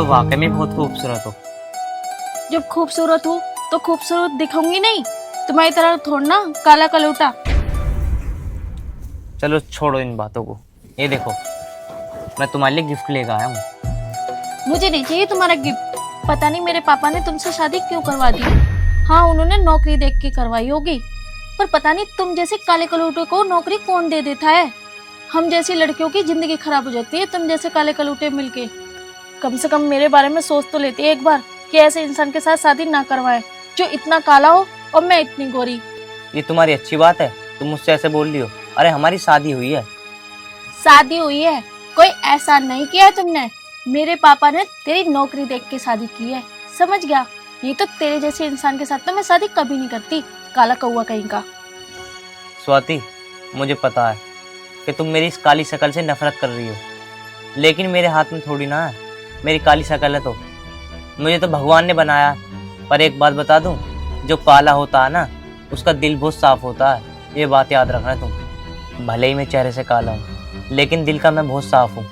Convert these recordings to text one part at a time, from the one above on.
तो वाकई में बहुत खूबसूरत हो। जब खूबसूरत हूँ तो खूबसूरत दिखाऊंगी नहीं, तुम्हारी तरह थोड़ा ना काला कलूटा। चलो छोड़ो इन बातों को। ये देखो, मैं तुम्हारे लिए गिफ्ट लेकर आया हूँ। मुझे नहीं चाहिए तुम्हारा गिफ्ट। पता नहीं मेरे पापा ने तुमसे शादी क्यों करवा दी। हाँ, उन्होंने नौकरी देख के करवाई होगी, पर पता नहीं तुम जैसे काले कलूटे को नौकरी कौन दे देता है। हम जैसी लड़कियों की जिंदगी खराब हो जाती है तुम जैसे काले कलूटे मिलके। कम से कम मेरे बारे में सोच तो लेती है एक बार कि ऐसे इंसान के साथ शादी ना करवाए जो इतना काला हो और मैं इतनी गोरी। ये तुम्हारी अच्छी बात है, तुम मुझसे ऐसे बोल रही हो। अरे हमारी शादी हुई है। शादी हुई है, कोई ऐसा नहीं किया है तुमने। मेरे पापा ने तेरी नौकरी देख के शादी की है, समझ गया। नहीं तो तेरे जैसे इंसान के साथ तो मैं शादी कभी नहीं करती, काला कौवा कहीं का। स्वाति, मुझे पता है कि तुम मेरी इस काली शक्ल से नफरत कर रही हो, लेकिन मेरे हाथ में थोड़ी ना है मेरी काली शक्ल है। तो मुझे तो भगवान ने बनाया। पर एक बात बता दूं, जो काला होता है ना उसका दिल बहुत साफ होता है। ये बात याद रखना तुम। भले ही मैं चेहरे से काला हूँ, लेकिन दिल का मैं बहुत साफ हूँ।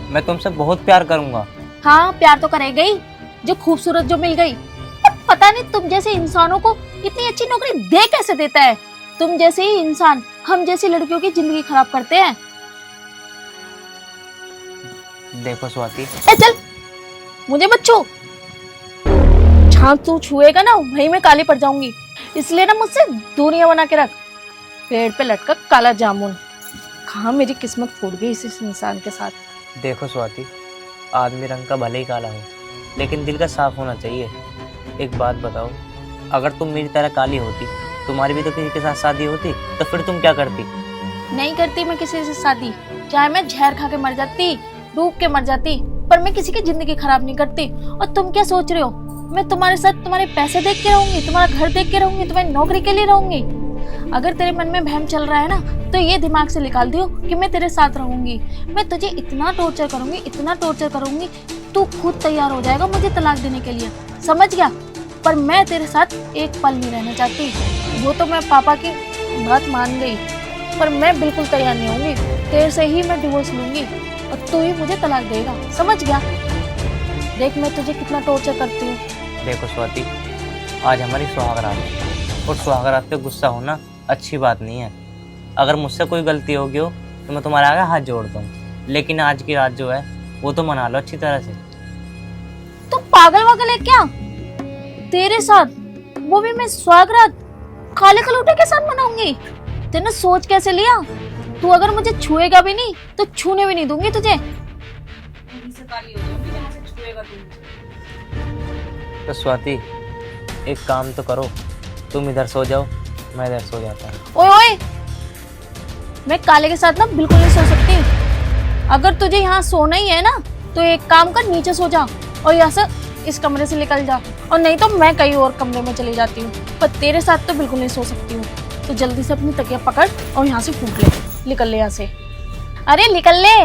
मैं तुमसे बहुत प्यार करूंगा। हाँ, प्यार तो करेगा ही, जो खूबसूरत जो मिल गई। पर पता नहीं तुम जैसे इंसानों को इतनी अच्छी नौकरी दे कैसे देता है। तुम जैसे ही इंसान हम जैसी लड़कियों की जिंदगी खराब करते हैं। देखो स्वाति, ए चल, मुझे मत छू। जहाँ तू छुएगा ना वहीं मैं काली पड़ जाऊंगी, इसलिए ना मुझसे दूरियां बना के रख। पेड़ पे लटका काला जामुन। कहाँ मेरी किस्मत फूट गई इस इंसान के साथ। देखो स्वाति, आदमी रंग का भले ही काला हो, लेकिन दिल का साफ होना चाहिए। एक बात बताओ, अगर तुम मेरी तरह काली होती, तुम्हारी भी तो किसी के साथ शादी होती, तो फिर तुम क्या करती? नहीं करती मैं किसी से शादी, चाहे मैं जहर खा के मर जाती, डूब के मर जाती, पर मैं किसी की जिंदगी खराब नहीं करती। और तुम क्या सोच रहे हो, मैं तुम्हारे साथ तुम्हारे पैसे देख के रहूंगी, तुम्हारा घर देख के रहूंगी, तुम्हारी नौकरी के लिए रहूंगी? अगर तेरे मन में वहम चल रहा है ना, तो ये दिमाग से निकाल दियो कि मैं तेरे साथ रहूंगी। मैं तुझे इतना टॉर्चर करूंगी, इतना टॉर्चर करूंगी, तू खुद तैयार हो जाएगा मुझे तलाक देने के लिए, समझ गया। पर मैं तेरे साथ एक पल नहीं रहना चाहती। वो तो मैं पापा की बात मान गई, पर मैं बिल्कुल तैयार नहीं होंगी। तेरे से ही मैं डिवोर्स लूंगी और तू ही मुझे तलाक देगा, समझ गया। देख मैं तुझे कितना टॉर्चर करती हूँ। देखो स्वाति, आज हमारी सुहागरात है, और सुहागरात पे गुस्सा होना अच्छी बात नहीं है। अगर मुझसे कोई गलती होगी हो तो मैं तुम्हारे आगे हाथ जोड़ता हूँ, लेकिन आज की रात जो है वो तो मना लो अच्छी तरह से। तू पागल वागल है क्या? तेरे साथ, वो भी मैं सुहागरात काले कलूटे के साथ मनाऊंगी? तूने सोच कैसे लिया? तू अगर मुझे छुएगा भी नहीं तो छूने भी नहीं दूंगी तुझे। तो स्वाति, एक काम तो करो, तुम इधर सो जाओ, मैं इधर सो जाता हूँ। ओए ओए, मैं काले के साथ ना बिल्कुल नहीं सो सकती। अगर तुझे यहाँ सोना ही है ना तो एक काम कर, नीचे सो जा और यहाँ से इस कमरे से निकल जा, और नहीं तो मैं कहीं और कमरे में चली जाती हूँ। पर तेरे साथ तो बिल्कुल नहीं सो सकती हूँ। तो जल्दी से अपनी तकिया पकड़ और यहाँ से फूट ले, निकल ले यहाँ से। अरे निकल ले,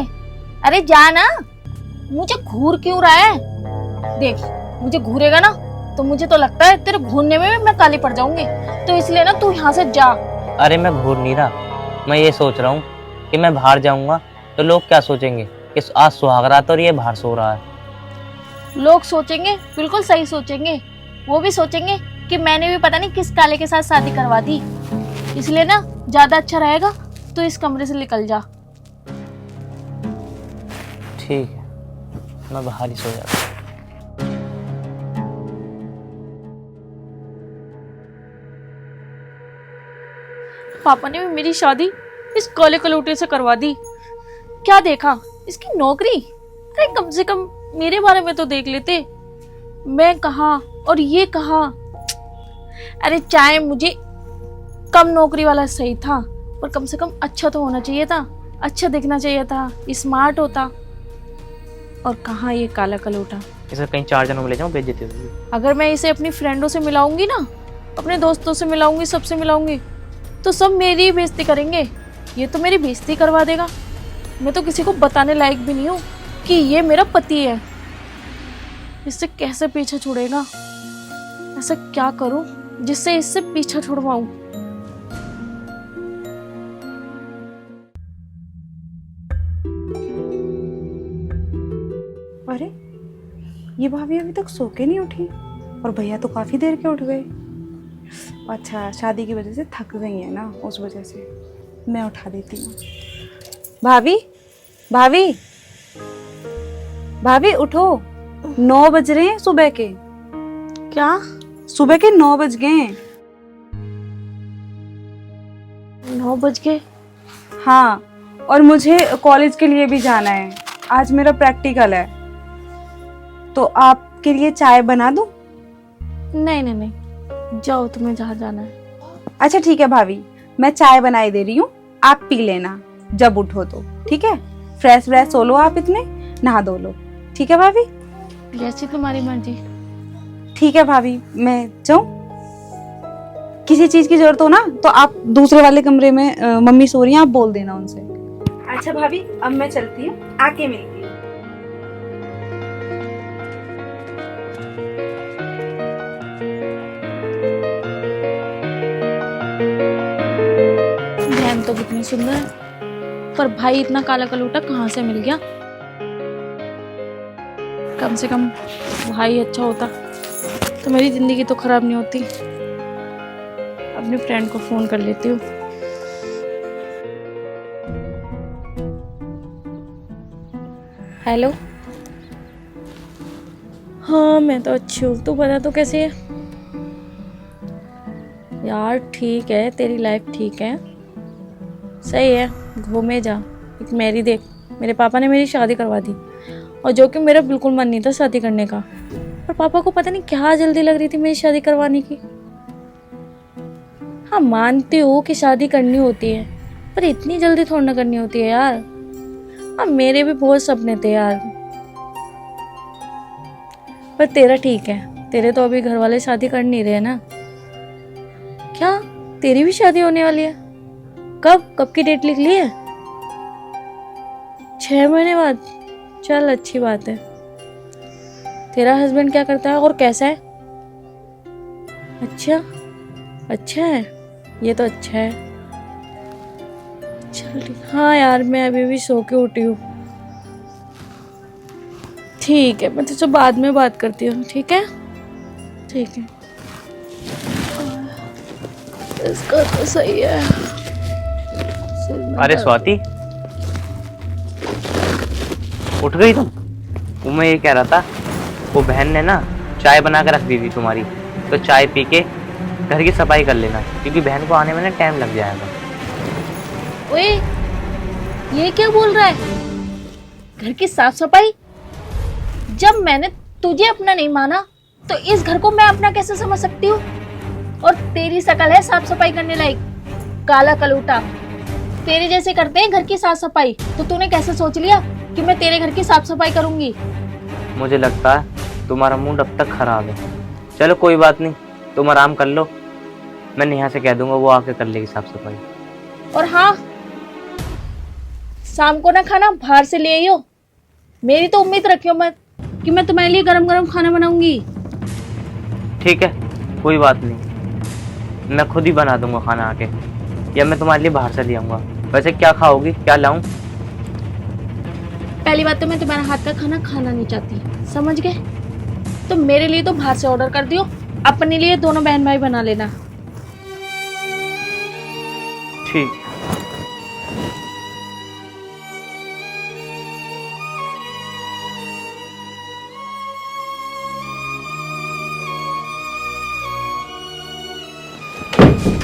अरे जा ना। मुझे घूर क्यों रहा है? देख, मुझे घूरेगा ना तो मुझे तो लगता है तेरे घूरने में भी मैं काली पड़ जाऊंगी, तो इसलिए ना तू यहाँ से जा। अरे मैं घूर नहीं रहा, मैं ये सोच रहा हूँ कि मैं बाहर जाऊंगा तो लोग क्या सोचेंगे कि आज सुहागरात और ये बाहर सो रहा है। लोग सोचेंगे, बिल्कुल सही सोचेंगे। वो भी सोचेंगे कि मैंने भी पता नहीं किस काले के साथ शादी करवा दी। इसलिए ना ज्यादा अच्छा रहेगा तो इस कमरे से निकल जा। ठीक है, मैं बाहर ही सो जाता हूँ। पापा ने भी मेरी शादी इस काले कलूटे से करवा दी। क्या देखा इसकी नौकरी? अरे कम से कम मेरे बारे में तो देख लेते। मैं कहाँ और ये कहाँ। अरे चाहे मुझे कम नौकरी वाला सही था, पर कम से कम अच्छा तो होना चाहिए था, अच्छा दिखना चाहिए था, स्मार्ट होता। और कहाँ ये काला कलूटा। इसे कहीं 4 जनों में ले जाऊं, बेइज्जती होगी। अगर मैं इसे अपनी फ्रेंडों से मिलाऊंगी ना, अपने दोस्तों से मिलाऊंगी, सबसे मिलाऊंगी, तो सब मेरी ही बेइज्जती करेंगे। ये तो मेरी बेइज्जती करवा देगा। मैं तो किसी को बताने लायक भी नहीं हूँ कि ये मेरा पति है। इससे कैसे पीछा छुड़ेगा? ऐसा क्या करूं जिससे इससे पीछा छुड़वाऊं? अरे ये भाभी अभी तक सो के नहीं उठी और भैया तो काफ़ी देर के उठ गए। अच्छा, शादी की वजह से थक गई है ना, उस वजह से। मैं उठा देती हूँ। भाभी, भाभी, भाभी उठो, 9 बज रहे हैं सुबह के। क्या? सुबह के 9 बज गए हैं। 9 बज गए? हाँ, और मुझे कॉलेज के लिए भी जाना है। आज मेरा प्रैक्टिकल है, तो आपके लिए चाय बना दूं? नहीं नहीं नहीं, जाओ, तुम्हें जहाँ जाना है। अच्छा ठीक है भाभी, मैं चाय बनाई दे रही हूँ, आप पी लेना जब उठो तो, ठीक है? फ्रेश व्रेश हो लो, आप इतने नहा धो लो, ठीक है भाभी? जैसी तुम्हारी मर्जी। ठीक है भाभी, मैं जाऊँ? किसी चीज की जरूरत हो ना तो आप दूसरे वाले कमरे में मम्मी सो रही हैं, आप बोल देना उनसे। अच्छा भाभी, अब मैं चलती हूँ, आके मिलती हूँ। बहन तो कितनी सुंदर है, पर भाई इतना काला कलूटा कहाँ से मिल गया? कम से कम भाई अच्छा होता तो मेरी जिंदगी तो खराब नहीं होती। अपनी फ्रेंड को फोन कर लेती हूँ। हेलो। हाँ मैं तो अच्छी हूँ, तू बता, तू कैसी है? यार ठीक है, तेरी लाइफ ठीक है, सही है, घूमे जा। एक मेरी देख, मेरे पापा ने मेरी शादी करवा दी, और जो कि मेरा बिल्कुल मन नहीं था शादी करने का, पर पापा को पता नहीं क्या जल्दी लग रही थी मेरी शादी करवाने की। हाँ मानती हूँ कि शादी करनी होती है, पर इतनी जल्दी थोड़ी ना करनी होती है यार। हाँ मेरे भी बहुत सपने थे यार, पर तेरा ठीक है, तेरे तो अभी घर वाले शादी कर नहीं रहे ना। क्या तेरी भी शादी होने वाली है? कब कब की डेट लिख ली है? 6 महीने बाद? चल अच्छी बात है। तेरा हस्बैंड क्या करता है और कैसा है? अच्छा अच्छा है, ये तो अच्छा है। चल ठीक। हाँ यार मैं अभी भी सो के उठी हूँ। ठीक है, मैं तुझसे बाद में बात करती हूँ, ठीक है? ठीक है। इसका तो सही है। अरे स्वाति, उठ गई तुम? वो मैं ये कह रहा था, वो बहन ने ना चाय बना के रख दी थी तुम्हारी, तो चाय पी के घर की सफाई कर लेना, क्योंकि बहन को आने में ना टाइम लग जाएगा। ओए, ये क्या बोल रहा है? घर की साफ सफाई? जब मैंने तुझे अपना नहीं माना तो इस घर को मैं अपना कैसे समझ सकती हूँ? और तेरी शकल है साफ सफाई करने लायक, काला कलूटा। तेरे जैसे करते हैं घर की साफ सफाई, तो तूने कैसे सोच लिया कि मैं तेरे घर की साफ सफाई करूंगी? मुझे लगता है तुम्हारा मूड अब तक खराब है। चलो कोई बात नहीं, तुम आराम कर लो, मैं नेहा से कह दूंगा, वो आके कर लेगी साफ सफाई। और हाँ, शाम को ना खाना बाहर से ले आइयो। मेरी तो उम्मीद रखियो मत कि मैं तुम्हारे लिए गरम गरम खाना बनाऊंगी। ठीक है, कोई बात नहीं, मैं खुद ही बना दूंगा खाना आके, या मैं तुम्हारे लिए बाहर से ले आऊंगा। वैसे क्या खाओगी, क्या लाऊं? पहली बात तो मैं तुम्हारा हाथ का खाना खाना नहीं चाहती, समझ गए? तो मेरे लिए तो बाहर से ऑर्डर कर दियो, अपने लिए दोनों बहन भाई बना लेना। ठीक।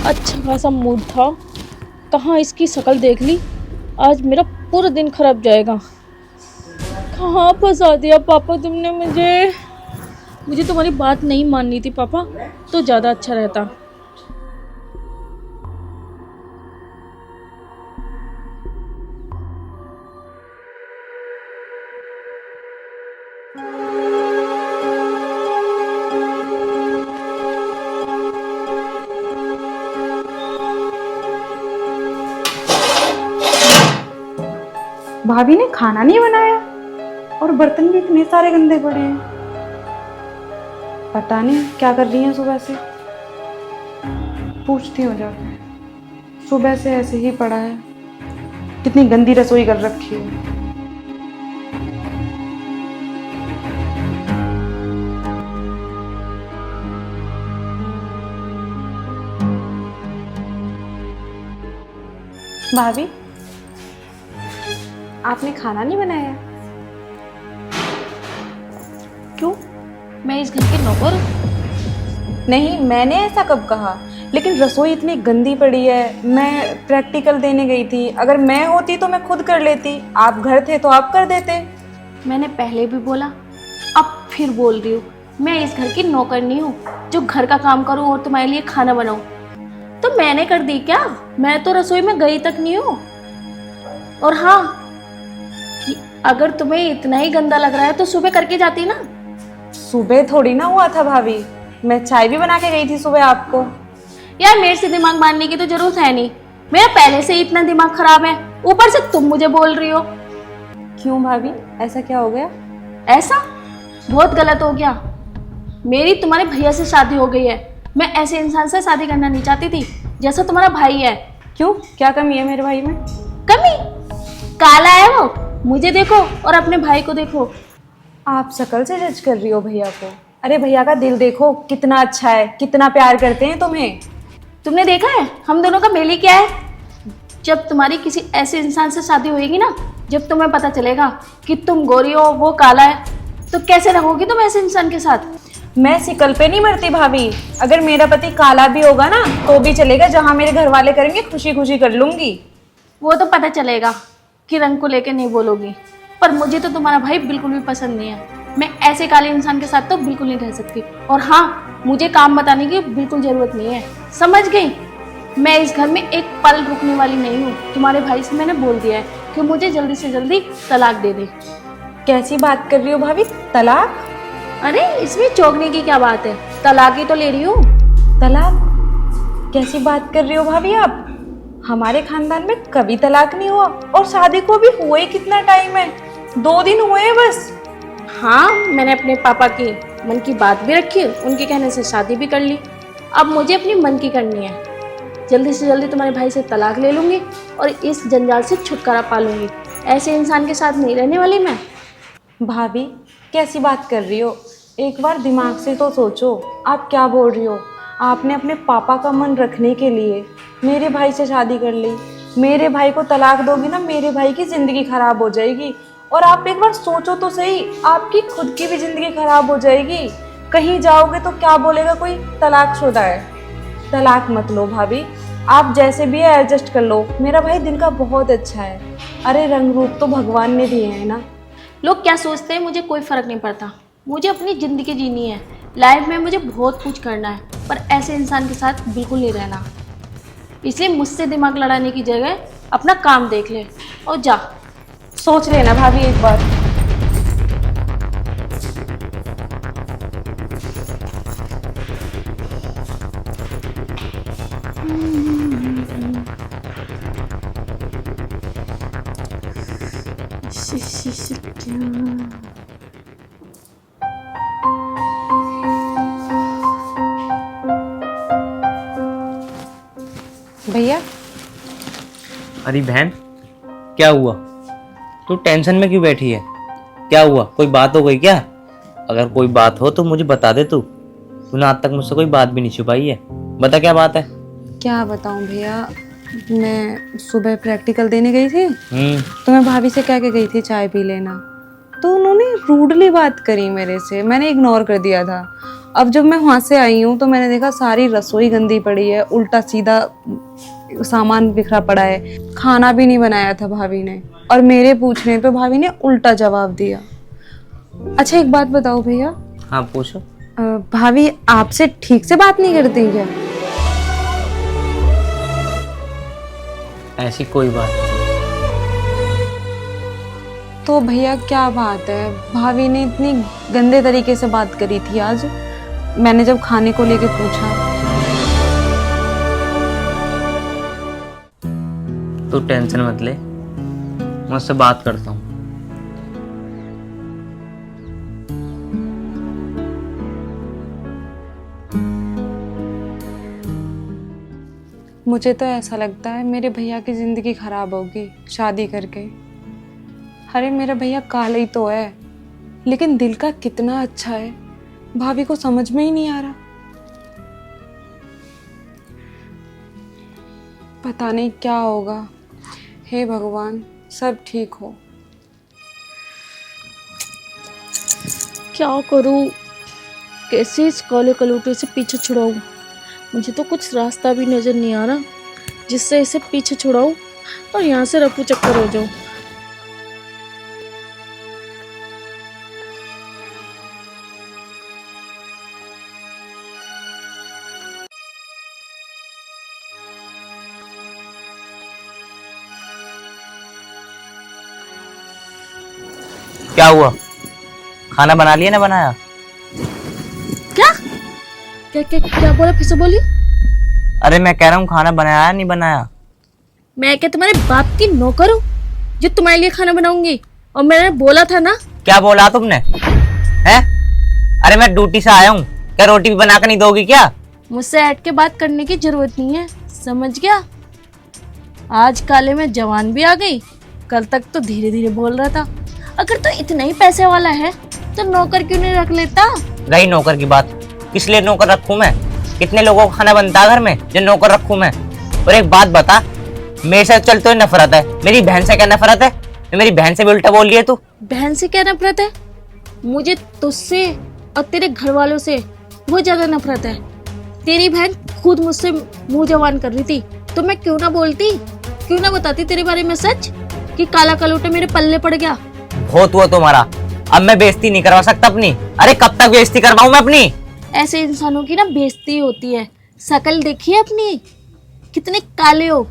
अच्छा खासा मूड था, कहाँ इसकी शक्ल देख ली, आज मेरा पूरा दिन खराब जाएगा। कहाँ फंसा दिया पापा तुमने मुझे। मुझे तुम्हारी बात नहीं माननी थी पापा, तो ज़्यादा अच्छा रहता। भाभी ने खाना नहीं बनाया और बर्तन भी इतने सारे गंदे पड़े हैं। पता नहीं क्या कर रही हैं सुबह से, पूछती हूँ जाकर। सुबह से ऐसे ही पड़ा है, कितनी गंदी रसोई कर रखी है। भाभी, आपने खाना नहीं बनाया? क्यों? मैं इस घर की नौकर हूँ। नहीं, मैंने ऐसा कब कहा? लेकिन रसोई इतनी गंदी पड़ी है, मैं प्रैक्टिकल देने गई थी, अगर मैं होती तो मैं खुद कर लेती, आप घर थे तो आप कर देते। मैंने पहले भी बोला, अब फिर बोल रही हूँ, मैं इस घर की नौकर नहीं हूँ जो घर का काम करूँ और तुम्हारे लिए खाना बनाऊँ। तो मैंने कर दी क्या? मैं तो रसोई में गई तक नहीं हूँ। और हाँ, कि अगर तुम्हें इतना ही गंदा लग रहा है तो सुबह करके जाती ना। सुबह थोड़ी ना हुआ था भाभी, मैं चाय भी बना के गई थी सुबह आपको। यार मेरे से दिमाग मारने की तो जरूरत है नहीं, मेरा पहले से ही इतना दिमाग खराब है, ऊपर से तुम मुझे बोल रही हो। क्यों भाभी, ऐसा क्या हो गया? ऐसा बहुत गलत हो गया। मेरी तुम्हारे भैया से शादी हो गई है, मैं ऐसे इंसान से शादी करना नहीं चाहती थी जैसा तुम्हारा भाई है। क्यों, क्या कमी है मेरे भाई में? कमी? काला है वो, मुझे देखो और अपने भाई को देखो। आप शक्ल से जज कर रही हो भैया को? अरे भैया का दिल देखो, कितना अच्छा है, कितना प्यार करते हैं तुम्हें। तुमने देखा है हम दोनों का मेल ही क्या है? जब तुम्हारी किसी ऐसे इंसान से शादी होगी ना, जब तुम्हें पता चलेगा कि तुम गोरी हो वो काला है, तो कैसे रहोगी तुम ऐसे इंसान के साथ? मैं शिकल पे नहीं मरती भाभी, अगर मेरा पति काला भी होगा ना तो भी चलेगा, जहाँ मेरे घर वाले करेंगे खुशी खुशी कर लूंगी। वो तो पता चलेगा कि रंग को लेकर नहीं बोलोगी, पर मुझे तो तुम्हारा भाई बिल्कुल भी पसंद नहीं है। मैं ऐसे काले इंसान के साथ तो बिल्कुल नहीं रह सकती। और हाँ, मुझे काम बताने की बिल्कुल जरूरत नहीं है, समझ गई? मैं इस घर में एक पल रुकने वाली नहीं हूँ। तुम्हारे भाई से मैंने बोल दिया है कि मुझे जल्दी से जल्दी तलाक दे दे। कैसी बात कर रही हो भाभी, तलाक? अरे इसमें चौंकने की क्या बात है, तलाक ही तो ले रही हूँ। तलाक? कैसी बात कर रही हो भाभी आप? हमारे खानदान में कभी तलाक नहीं हुआ, और शादी को भी हुए कितना टाइम है, 2 दिन हुए हैं बस। हाँ, मैंने अपने पापा की मन की बात भी रखी, उनके कहने से शादी भी कर ली। अब मुझे अपनी मन की करनी है। जल्दी से जल्दी तुम्हारे भाई से तलाक ले लूंगी और इस जंजाल से छुटकारा पा लूंगी। ऐसे इंसान के साथ नहीं रहने वाली मैं। भाभी कैसी बात कर रही हो, एक बार दिमाग से तो सोचो, आप क्या बोल रही हो? आपने अपने पापा का मन रखने के लिए मेरे भाई से शादी कर ली, मेरे भाई को तलाक दोगी ना, मेरे भाई की ज़िंदगी खराब हो जाएगी। और आप एक बार सोचो तो सही, आपकी खुद की भी ज़िंदगी खराब हो जाएगी। कहीं जाओगे तो क्या बोलेगा कोई, तलाकशुदा है। तलाक मत लो भाभी, आप जैसे भी है एडजस्ट कर लो, मेरा भाई दिल का बहुत अच्छा है। अरे रंग रूप तो भगवान ने दिए हैं ना। लोग क्या सोचते हैं मुझे कोई फ़र्क नहीं पड़ता, मुझे अपनी ज़िंदगी जीनी है। लाइफ में मुझे बहुत कुछ करना है, पर ऐसे इंसान के साथ बिल्कुल नहीं रहना। इसलिए मुझसे दिमाग लड़ाने की जगह अपना काम देख ले और जा। सोच लेना भाभी एक बार। भैया, अरे बहन, क्या हुआ? तू टेंशन में क्यों बैठी है? क्या हुआ, कोई बात हो गई क्या? अगर कोई बात हो तो मुझे बता दे। तूने आज तक मुझसे कोई बात भी नहीं छुपाई है, बता क्या बात है। क्या बताऊं भैया, मैं सुबह प्रैक्टिकल देने गई थी, हम्म। तो मैं भाभी से कह के गई थी चाय पी लेना, तो उन्होंने रूडली बात करी मेरे से, मैंने इग्नोर कर दिया था। अब जब मैं वहाँ से आई हूँ तो मैंने देखा सारी रसोई गंदी पड़ी है, उल्टा सीधा सामान बिखरा पड़ा है, खाना भी नहीं बनाया था भाभी ने, और मेरे पूछने पे भाभी ने उल्टा जवाब दिया। अच्छा एक बात बताओ भैया। हाँ पूछो। भाभी आपसे ठीक से बात नहीं करती क्या? ऐसी कोई बात नहीं। तो भैया क्या बात है, भाभी ने इतनी गंदे तरीके से बात करी थी आज, मैंने जब खाने को लेके पूछा। तू टेंशन मत ले, मैं उससे बात करता हूँ। मुझे तो ऐसा लगता है मेरे भैया की जिंदगी खराब होगी शादी करके। अरे मेरा भैया काला ही तो है, लेकिन दिल का कितना अच्छा है, भाभी को समझ में ही नहीं आ रहा। पता नहीं क्या होगा। हे भगवान, सब ठीक हो। क्या करूं, कैसे इस काले कलूटे से पीछे छुड़ाऊं। मुझे तो कुछ रास्ता भी नजर नहीं आ रहा जिससे इसे पीछे छुड़ाऊं और यहाँ से रफू चक्कर हो जाऊं। क्या हुआ? खाना बना लिया ना बनाया? क्या क्या क्या क्या बोला, फिर से बोलिए। अरे मैं कह रहा हूँ खाना बनाया नहीं बनाया? मैं क्या तुम्हारे बाप की नौकर हूँ जो तुम्हारे लिए खाना बनाऊंगी? और मैंने बोला था ना। क्या बोला तुमने? हैं? अरे मैं ड्यूटी से आया हूँ, क्या रोटी भी बना कर नहीं दोगी क्या? मुझसे हट के बात करने की जरूरत नहीं है, समझ गया? आज काले में जवान भी आ गई, कल तक तो धीरे धीरे बोल रहा था। अगर तो इतना ही पैसे वाला है तो नौकर क्यों नहीं रख लेता? रही नौकर की बात, किस लिए नौकर रखूं मैं? कितने लोगों का खाना बनता है घर में जो नौकर रखूं मैं? और एक बात बता, मेरे से चलते हुए नफरत है, मेरी बहन से क्या नफरत है? मेरी बहन से भी उल्टा बोल रही है तू। बहन से क्या नफरत है? मुझे तुझसे और तेरे घर वालों से बहुत ज्यादा नफरत है। तेरी बहन खुद मुझसे मुंह जवान कर रही थी तो मैं क्यों ना बोलती, क्यों ना बताती तेरे बारे में सच कि काला कलूटा मेरे पल्ले पड़ गया। बहुत हुआ तुम्हारा, अब मैं बेइज्जती नहीं करवा सकता अपनी। अरे कब तक बेइज्जती करवाऊं मैं अपनी? ऐसे इंसानों की ना बेइज्जती होती है। शकल देखिए अपनी, कितने काले हो।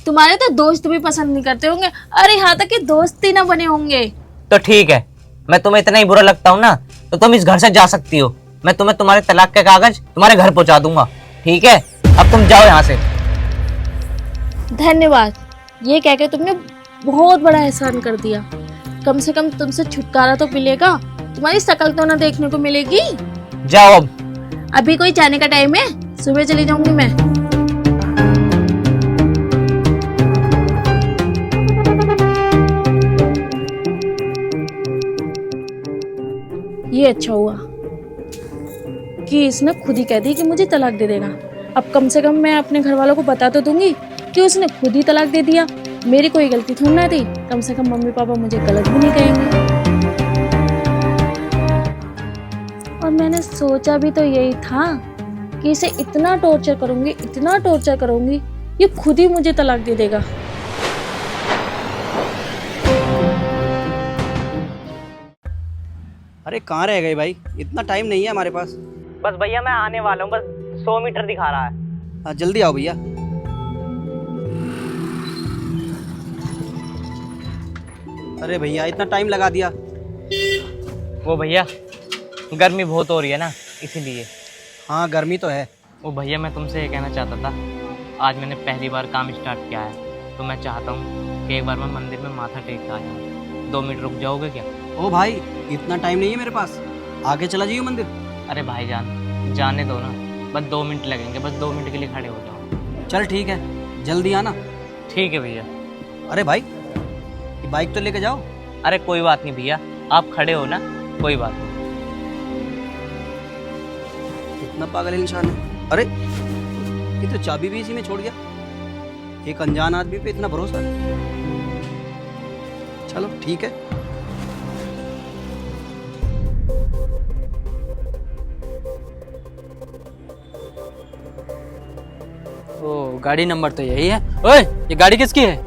तुम्हारे तो दोस्त भी पसंद नहीं करते होंगे, अरे यहाँ तक कि दोस्त ही ना बने होंगे। तो ठीक है, मैं तुम्हें इतना ही बुरा लगता हूँ ना तो तुम इस घर से जा सकती हो। मैं तुम्हें तुम्हारे तलाक के कागज तुम्हारे घर पहुंचा दूंगा, ठीक है? अब तुम जाओ यहाँ से। धन्यवाद, ये कह के तुमने बहुत बड़ा एहसान कर दिया। कम से कम तुमसे छुटकारा तो मिलेगा, तुम्हारी शकल तो ना देखने को मिलेगी। जाओ अब। अभी कोई जाने का टाइम है, सुबह चली जाऊंगी मैं। ये अच्छा हुआ कि इसने खुद ही कह दी कि मुझे तलाक दे देगा। अब कम से कम मैं अपने घर वालों को बता तो दूंगी कि उसने खुद ही तलाक दे दिया। मेरी कोई गलती थोड़ी ना थी, कम से कम मम्मी पापा मुझे गलत भी नहीं कहेंगे। और मैंने सोचा भी तो यही था कि इसे इतना टॉर्चर करूंगी, इतना टॉर्चर करूंगी, ये खुद ही मुझे तलाक दे देगा। अरे कहाँ रह गए भाई, इतना टाइम नहीं है हमारे पास। बस भैया मैं आने वाला हूँ, बस 100 मीटर दिखा रहा है। हाँ जल्दी आओ भैया। अरे भैया इतना टाइम लगा दिया। वो भैया गर्मी बहुत हो रही है ना, इसीलिए। हाँ गर्मी तो है। वो भैया मैं तुमसे ये कहना चाहता था, आज मैंने पहली बार काम स्टार्ट किया है तो मैं चाहता हूँ कि एक बार मैं मंदिर में माथा टेक के आ जाऊँ। 2 मिनट रुक जाओगे क्या? ओ भाई इतना टाइम नहीं है मेरे पास, आगे चला जाइए मंदिर। अरे भाईजान जाने दो ना, बस 2 मिनट लगेंगे, बस 2 मिनट के लिए खड़े हो जाओ। चल ठीक है, जल्दी आना। ठीक है भैया। अरे भाई ये बाइक तो लेके जाओ। अरे कोई बात नहीं भैया, आप खड़े हो ना, कोई बात नहीं। इतना पागल इंसान है। अरे ये तो चाबी भी इसी में छोड़ गया, एक अनजान आदमी पे इतना भरोसा। चलो ठीक है। ओ गाड़ी नंबर तो यही है। ओए ये गाड़ी किसकी है?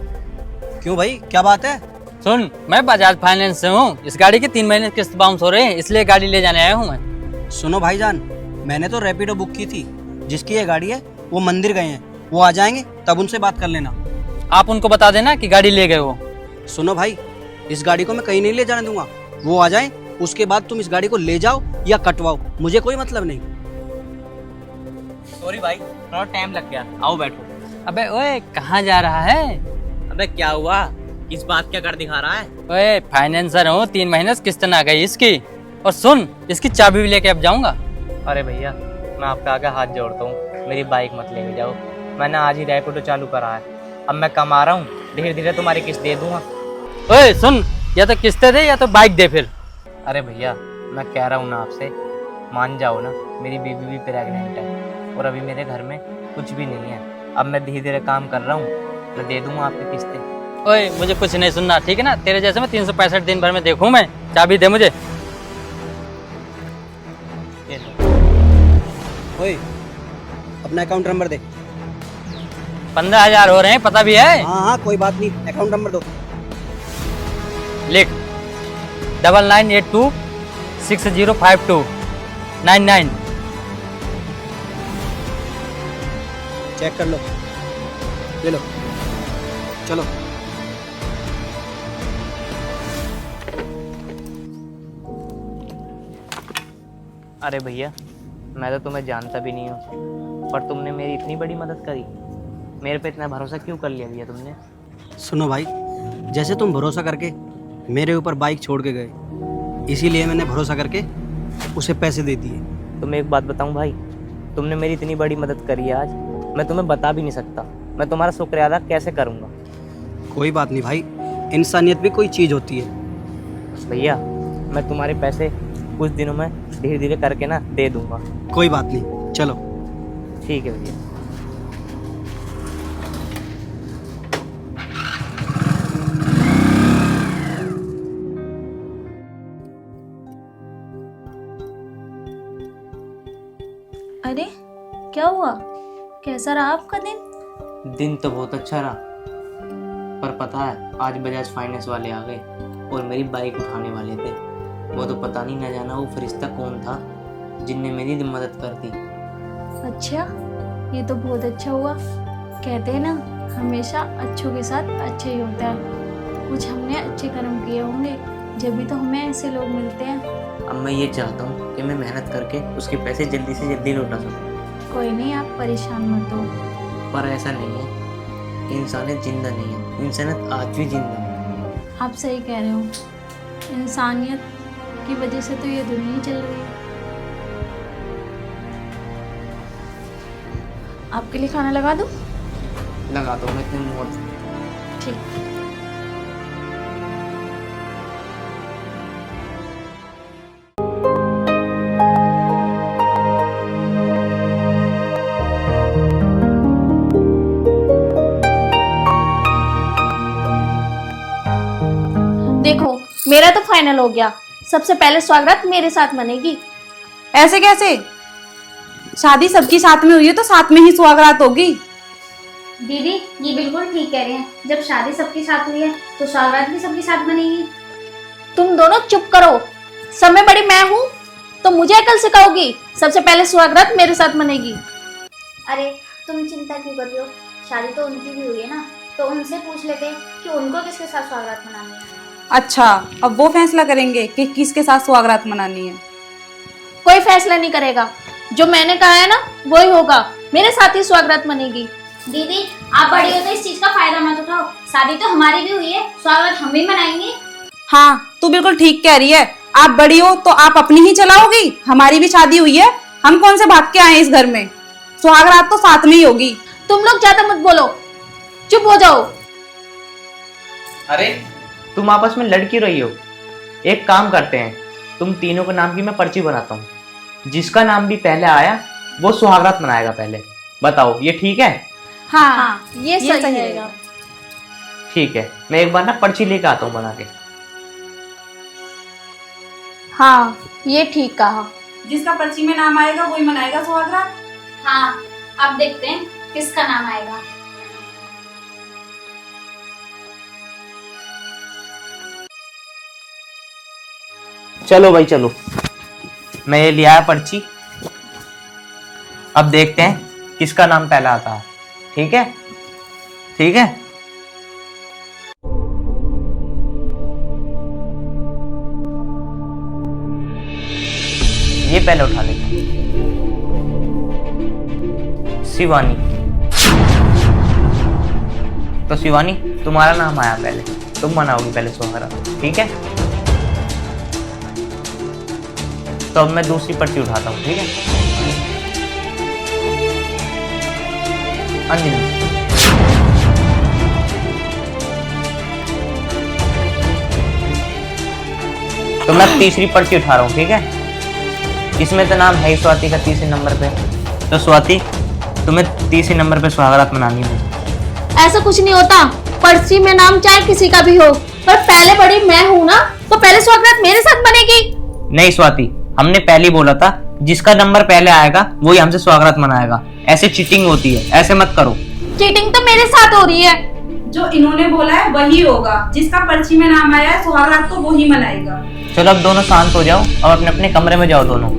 क्यों भाई क्या बात है? सुन, मैं बजाज फाइनेंस से हूँ। इस गाड़ी के 3 महीने किस्त बाउंस हो रहे हैं, इसलिए गाड़ी ले जाने आया हूँ मैं। सुनो भाईजान, मैंने तो रैपिडो बुक की थी, जिसकी ये गाड़ी है वो मंदिर गए हैं, वो आ जाएंगे तब उनसे बात कर लेना। आप उनको बता देना कि गाड़ी ले गए वो। सुनो भाई, इस गाड़ी को मैं कहीं नहीं ले जाने दूंगा, वो आ जाएं, उसके बाद तुम इस गाड़ी को ले जाओ या कटवाओ, मुझे कोई मतलब नहीं। सॉरी भाई, थोड़ा टाइम लग गया, आओ बैठो। अबे ओए कहाँ जा रहा है? अबे क्या हुआ, किस बात क्या कर दिखा रहा है? ओए फाइनेंसर हूँ, 3 महीने से किस्त ना गई इसकी। और सुन, इसकी चाबी भी लेके अब जाऊंगा। अरे भैया मैं आपका आगे हाथ जोड़ता हूँ, मेरी बाइक मत लेके जाओ। मैंने आज ही रैपिडो चालू करा है, अब मैं कमा रहा हूँ, धीरे धीरे तुम्हारी किस्त दे दूंगा। ओए सुन, या तो किस्तें दे या तो बाइक दे फिर। अरे भैया मैं कह रहा हूँ ना आपसे, मान जाओ ना, मेरी बीवी भी प्रेग्नेंट है और अभी मेरे घर में कुछ भी नहीं है। अब मैं धीरे धीरे काम कर रहा हूँ, मैं दे दूंगा आपकी किस्तें। ओए मुझे कुछ नहीं सुनना, ठीक है ना? तेरे जैसे मैं 365 दिन भर में देखूं मैं। चाबी दे मुझे। ये लो। ओए अपना अकाउंट नंबर दे। 15,000 हो रहे हैं, पता भी है? हाँ हाँ कोई बात नहीं, अकाउंट नंबर दो। लिख 9982 6052 99। चेक कर लो, ले लो, चलो। अरे भैया, मैं तो तुम्हें जानता भी नहीं हूँ, पर तुमने मेरी इतनी बड़ी मदद करी। मेरे पे इतना भरोसा क्यों कर लिया भैया तुमने? सुनो भाई, जैसे तुम भरोसा करके मेरे ऊपर बाइक छोड़ के गए, इसीलिए मैंने भरोसा करके उसे पैसे दे दिए। तुम्हें एक बात बताऊं भाई, तुमने मेरी इतनी बड़ी मदद करी है आज, मैं तुम्हें बता भी नहीं सकता। मैं तुम्हारा शुक्रिया अदा कैसे करूँगा। कोई बात नहीं भाई, इंसानियत भी कोई चीज़ होती है। भैया, मैं तुम्हारे पैसे कुछ दिनों में धीरे धीरे करके ना दे दूंगा। कोई बात नहीं, चलो। ठीक है भैया। अरे क्या हुआ? कैसा रहा आपका दिन? दिन तो बहुत अच्छा रहा, पर पता है आज बजाज फाइनेंस वाले आ गए और मेरी बाइक उठाने वाले थे। वो तो पता नहीं, न जाना वो फरिश्ता कौन था जिनने मेरी मदद कर दी। अच्छा, ये तो बहुत अच्छा हुआ। कहते हैं ना, हमेशा अच्छों के साथ अच्छे ही होता है। कुछ हमने अच्छे कर्म किए होंगे, जब भी तो हमें ऐसे लोग मिलते हैं। अब मैं ये चाहता हूँ कि मैं मेहनत करके उसके पैसे जल्दी से जल्दी लौटा सकूँ। कोई नहीं, आप परेशान मत हो। पर ऐसा नहीं है, इंसानियत जिंदा नहीं है, इंसानियत आज भी जिंदा है। आप सही कह रहे हो, इंसानियत की वजह से तो ये दुनिया चल रही है। आपके लिए खाना लगा दूं? लगा दो, मैं इतनी बहुत ठीक। देखो, मेरा तो फाइनल हो गया। सबसे पहले स्वागत मेरे साथ मनेगी। ऐसे कैसे? शादी सबकी साथ में हुई है तो साथ में ही सुहागरात होगी। दीदी ये बिल्कुल ठीक कह रहे हैं। जब शादी सबके साथ हुई है तो सौगात भी सबके साथ बनेगी। तुम दोनों चुप करो। समय बड़ी मैं हूँ तो मुझे अकल सिखाओगी। सबसे पहले सुहागरात मेरे साथ मनेगी। अरे तुम चिंता क्यों कर रही हो? शादी तो उनकी भी हुई है ना, तो उनसे पूछ लेते कि उनको किसके साथ सौगात मनानी है। अच्छा, अब वो फैसला करेंगे कि किसके साथ सुहागरात मनानी है। कोई फैसला नहीं करेगा, जो मैंने कहा है ना वही होगा। मेरे साथ ही सुहागरात मनेगी। दीदी आप बड़ी हो तो इस चीज का फायदा मत उठाओ। शादी तो हमारी भी हुई है, स्वागत हम भी मनाएंगे। हाँ, तू बिल्कुल ठीक कह रही है। आप बड़ी हो तो आप अपनी ही चलाओगी, हमारी भी शादी हुई है। हम कौन से भाग के आए इस घर में? सुहागरात तो साथ में ही होगी। तुम लोग ज्यादा मत बोलो, चुप हो जाओ। अरे तुम आपस में लड़ क्यों रही हो? एक काम करते हैं, तुम तीनों के नाम की मैं पर्ची बनाता हूँ। जिसका नाम भी पहले आया वो सुहागरात मनाएगा पहले। बताओ ये ठीक है? हाँ, ये सही सही रहेगा। रहेगा। ठीक है, मैं एक बार ना पर्ची लेके आता हूँ बना के। हाँ, ये ठीक कहा। जिसका पर्ची में नाम आएगा वही मनाएगा सुहागरात। हाँ, अब देखते हैं किसका नाम आएगा। चलो भाई चलो, मैं ये लिया है पर्ची। अब देखते हैं किसका नाम पहला आता है। ठीक है? ठीक है। ये पहले उठा लेते हैं। शिवानी। तो शिवानी, तुम्हारा नाम आया पहले, तुम मनाओगी पहले सुहागरात। ठीक है? तो अब मैं दूसरी पर्ची उठाता हूँ। ठीक है? अंजलि। तो मैं तीसरी पर्ची उठा रहा हूँ। ठीक है? इसमें तो नाम है ही स्वाति का तीसरे नंबर पे। तो स्वाति, तुम्हें तीसरे नंबर पे सुहागरात मनानी है। ऐसा कुछ नहीं होता। पर्ची में नाम चाहे किसी का भी हो, पर पहले बड़ी मैं हूँ ना, तो पहले स्वागत मेरे साथ बनेगी। नहीं स्वाति, हमने पहले ही बोला था जिसका नंबर पहले आएगा वही हमसे स्वागत मनाएगा। ऐसे चीटिंग होती है, ऐसे मत करो। चीटिंग तो मेरे साथ हो रही है। जो इन्होंने बोला है वही होगा, जिसका पर्ची में नाम आया है सुहागरात को वही मनाएगा। चलो अब दोनों शांत हो जाओ और अपने अपने कमरे में जाओ दोनों।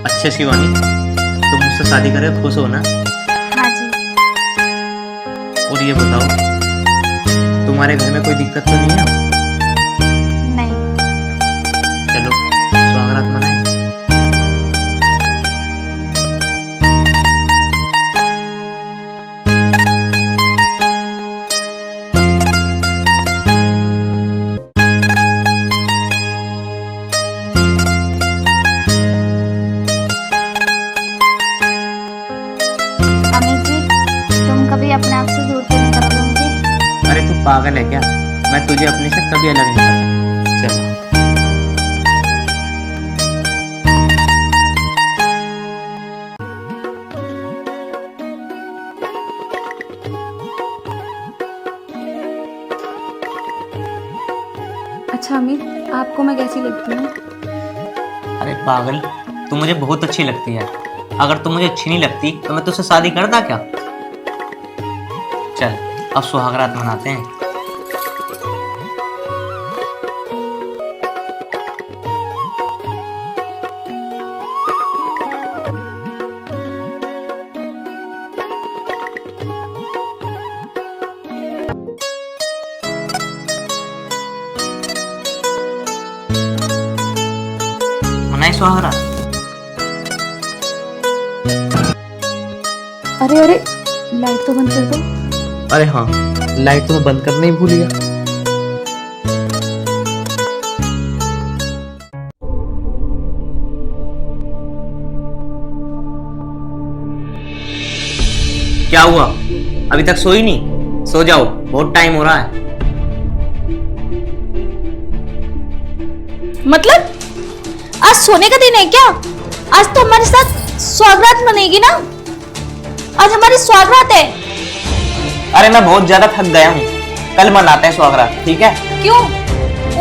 अच्छा शिवानी, तुम मुझसे शादी करे खुश हो ना? हाँ जी। और ये बताओ, तुम्हारे घर में कोई दिक्कत तो नहीं है? नहीं। चलो स्वागत मनाएं। अमित जी, तुम कभी अपने आप से दूर तो नहीं करोगे मुझे? अरे तू पागल है क्या? मैं तुझे अपने से कभी अलग नहीं करता। चलो। अच्छा अमित, आपको मैं कैसी लगती हूँ? अरे पागल, तू मुझे बहुत अच्छी लगती है। अगर तू मुझे अच्छी नहीं लगती तो मैं तुझसे शादी करता क्या? चल अब सुहागरात मनाते हैं। मनाए सुहागरात। अरे अरे, लाइट तो बंद कर दो। अरे हाँ, लाइट तो मैं बंद करना ही भूल गया। क्या हुआ? अभी तक सोई नहीं? सो जाओ, बहुत टाइम हो रहा है। मतलब आज सोने का दिन है क्या? आज तो हमारे साथ स्वागत मनेगी ना? आज हमारी स्वागत है। अरे मैं बहुत ज्यादा थक गया हूँ, कल मनाते हैं स्वागरात, ठीक है? क्यों?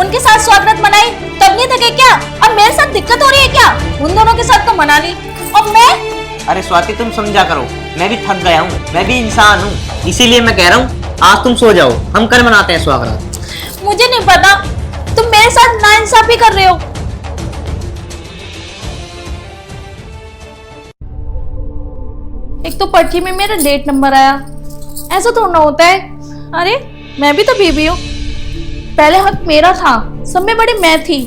उनके साथ स्वागत मनाई तब नहीं थके क्या? अब मेरे साथ दिक्कत हो रही है क्या? उन दोनों के साथ तो मना ली, और मैं? अरे स्वाति तुम समझा करो, मैं भी थक गया हूँ, मैं भी इंसान हूँ, इसीलिए मैं कह रहा हूँ आज तुम सो जाओ, हम कल मनाते हैं स्वागरात। मुझे नहीं पता, तुम मेरे साथ नाइंसाफी कर रहे हो। एक तो पर्ची में मेरा डेट नंबर आया, ऐसा थोड़ा होता है। अरे मैं भी तो बीबी हूँ, पहले हक मेरा था, सब में बड़ी मैं थी।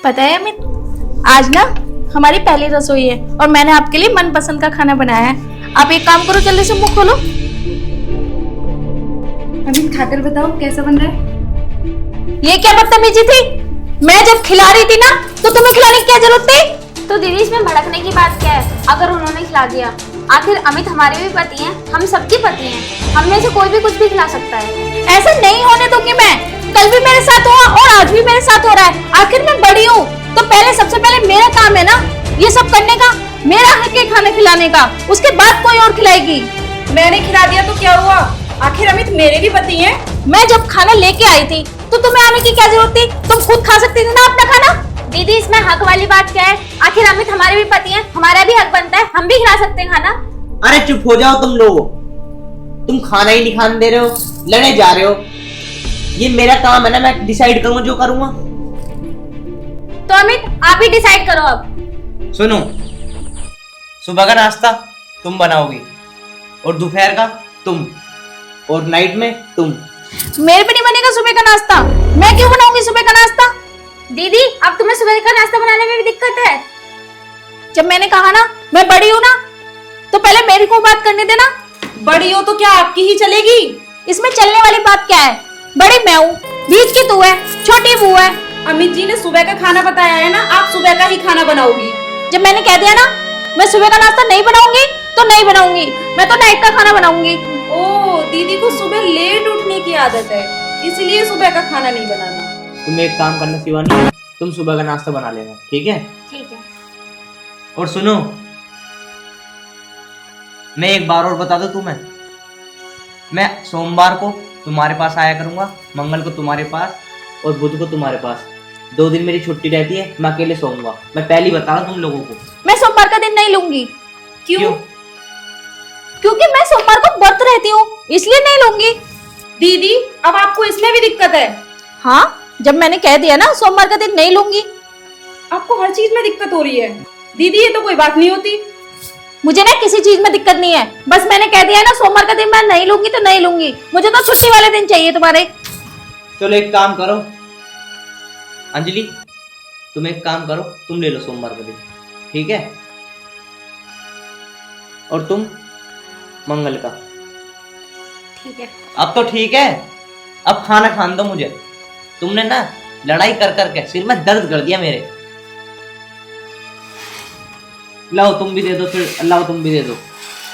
पता है अमित, आज ना हमारी पहली रसोई है और मैंने आपके लिए मनपसंद का खाना बनाया है। आप एक काम करो, जल्दी से मुंह खोलो। अमित खाकर बताओ कैसा बन रहा है? ये क्या बदतमीजी थी? मैं जब खिला रही थी ना, तो तुम्हें खिलाने की क्या जरूरत थी? तो दीदी इसमें भड़कने की बात क्या है? अगर उन्होंने खिला दिया, आखिर अमित हमारे भी पति हैं, हम सबकी पति हैं, हम में से कोई भी कुछ भी खिला सकता है। ऐसा नहीं होने दूंगी मैं। कल भी मेरे साथ हुआ और आज भी मेरे साथ हो रहा है। आखिर मैं बड़ी हूँ, तो पहले सबसे पहले मेरा काम है ना ये सब करने का, मेरा हक है खाना खिलाने का, उसके बाद कोई और खिलाएगी। मैंने खिला दिया तो क्या हुआ? आखिर अमित मेरे भी पति हैं। मैं जब खाना लेके आई थी तो तुम्हें आने की क्या जरूरत थी? तुम खुद खा सकती थी ना अपना खाना। दीदी इसमें हक वाली बात क्या है? आखिर अमित हमारे भी पति हैं, हमारा भी हक बनता है, हम भी खिला सकते हैं खाना। अरे चुप हो जाओ तुम लोग, तुम खाना ही नहीं खाने दे रहे हो, लड़े जा रहे हो। ये मेरा काम है ना, मैं डिसाइड करूंगा जो करूंगा। तो अमित आप ही डिसाइड करो अब। सुनो, सुबह का नाश्ता तुम बनाओगी और दोपहर का तुम और नाइट में तुम। मेरे पे नहीं बनेगा सुबह का नाश्ता, मैं क्यों बनाऊंगी सुबह का नाश्ता? दीदी अब तुम्हें सुबह का नाश्ता बनाने में भी दिक्कत है? जब मैंने कहा ना मैं बड़ी हूँ ना, तो पहले मेरी को बात करने देना। बड़ी हो तो क्या आपकी ही चलेगी? इसमें चलने वाली बात क्या है? बड़ी मैं हूँ, बीच की तू है, छोटी वो है। अमित जी ने सुबह का खाना बताया है ना, आप सुबह का ही खाना बनाओगी। जब मैंने कह दिया ना मैं सुबह का नाश्ता नहीं बनाऊंगी तो नहीं बनाऊंगी, मैं तो नाइट का खाना बनाऊंगी। ओ, दीदी को सुबह लेट उठने की आदत है, इसलिए सुबह का खाना नहीं बनाना। तुम एक काम करना शिवानी, तुम सुबह का नाश्ता बना लेना, ठीक है? ठीक है। और सुनो, मैं एक बार और बता दूं तुम्हें, मैं सोमवार को तुम्हारे पास आया करूंगा, मंगल को तुम्हारे पास और बुध को तुम्हारे पास। 2 दिन मेरी छुट्टी रहती है, मैं अकेले सोऊंगा। मैं पहले ही बता रहा हूं तुम लोगों को। मैं सोमवार का दिन नहीं लूंगी। क्यों? क्योंकि मैं सोमवार को व्रत रहती हूँ, इसलिए नहीं लूंगी। दीदी अब आपको इसमें भी दिक्कत है? हाँ, जब मैंने कह दिया ना सोमवार का दिन नहीं लूंगी। आपको हर चीज में दिक्कत हो रही है। दीदी ये तो कोई बात नहीं होती। मुझे ना किसी चीज में दिक्कत नहीं है, बस मैंने कह दिया ना सोमवार का दिन मैं नहीं लूंगी तो नहीं लूंगी। मुझे तो छुट्टी वाले दिन चाहिए तुम्हारे। चलो एक काम करो अंजलि, तुम एक काम करो, तुम ले लो सोमवार का दिन, ठीक है? और तुम मंगल का। ठीक है। अब तो ठीक है, अब खाना खान दो मुझे। तुमने ना लड़ाई कर करके सिर में दर्द कर दिया मेरे। लाओ तुम भी दे दो, फिर लाओ तुम भी दे दो।